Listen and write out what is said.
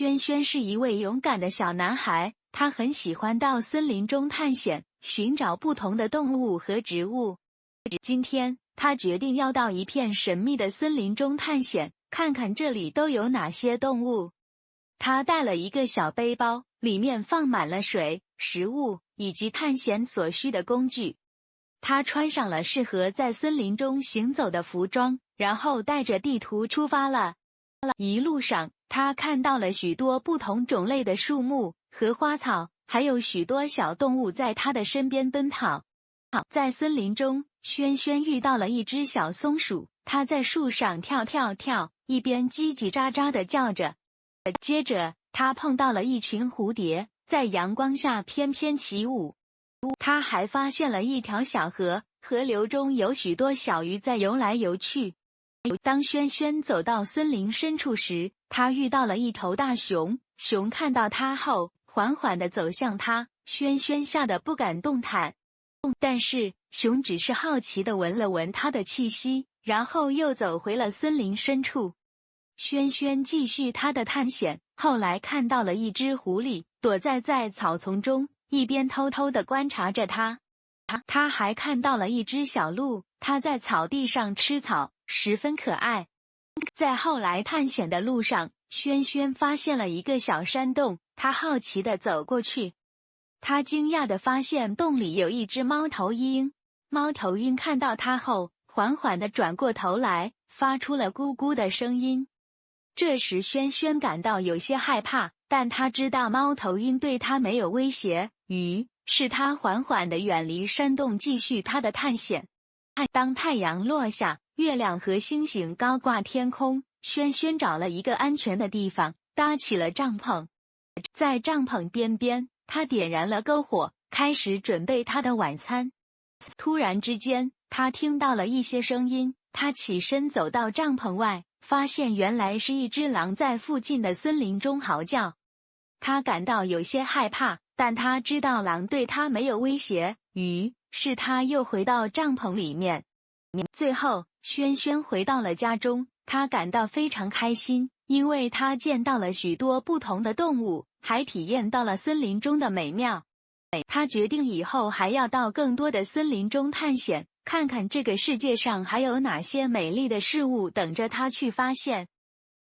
轩轩是一位勇敢的小男孩，他很喜欢到森林中探险，寻找不同的动物和植物。今天，他决定要到一片神秘的森林中探险，看看这里都有哪些动物。他带了一个小背包，里面放满了水、食物以及探险所需的工具。他穿上了适合在森林中行走的服装，然后带着地图出发了。一路上，他看到了许多不同种类的树木和花草，还有许多小动物在他的身边奔跑。在森林中，轩轩遇到了一只小松鼠，它在树上跳跳跳，一边叽叽喳喳地叫着。接着，他碰到了一群蝴蝶，在阳光下翩翩起舞。他还发现了一条小河，河流中有许多小鱼在游来游去。当轩轩走到森林深处时，他遇到了一头大熊，熊看到他后，缓缓地走向他，轩轩吓得不敢动弹。但是，熊只是好奇地闻了闻他的气息，然后又走回了森林深处。轩轩继续他的探险，后来看到了一只狐狸，躲在草丛中，一边偷偷地观察着他。他还看到了一只小鹿，它在草地上吃草，十分可爱。在后来探险的路上，轩轩发现了一个小山洞，他好奇地走过去。他惊讶地发现洞里有一只猫头鹰。猫头鹰看到他后，缓缓地转过头来，发出了咕咕的声音。这时轩轩感到有些害怕，但他知道猫头鹰对他没有威胁，于是他缓缓地远离山洞，继续他的探险。当太阳落下，月亮和星星高挂天空，轩轩找了一个安全的地方，搭起了帐篷。在帐篷边边，他点燃了篝火，开始准备他的晚餐。突然之间，他听到了一些声音，他起身走到帐篷外，发现原来是一只狼在附近的森林中嚎叫。他感到有些害怕，但他知道狼对他没有威胁，于是他又回到帐篷里面。最后，轩轩回到了家中，他感到非常开心，因为他见到了许多不同的动物，还体验到了森林中的美妙。他决定以后还要到更多的森林中探险，看看这个世界上还有哪些美丽的事物等着他去发现。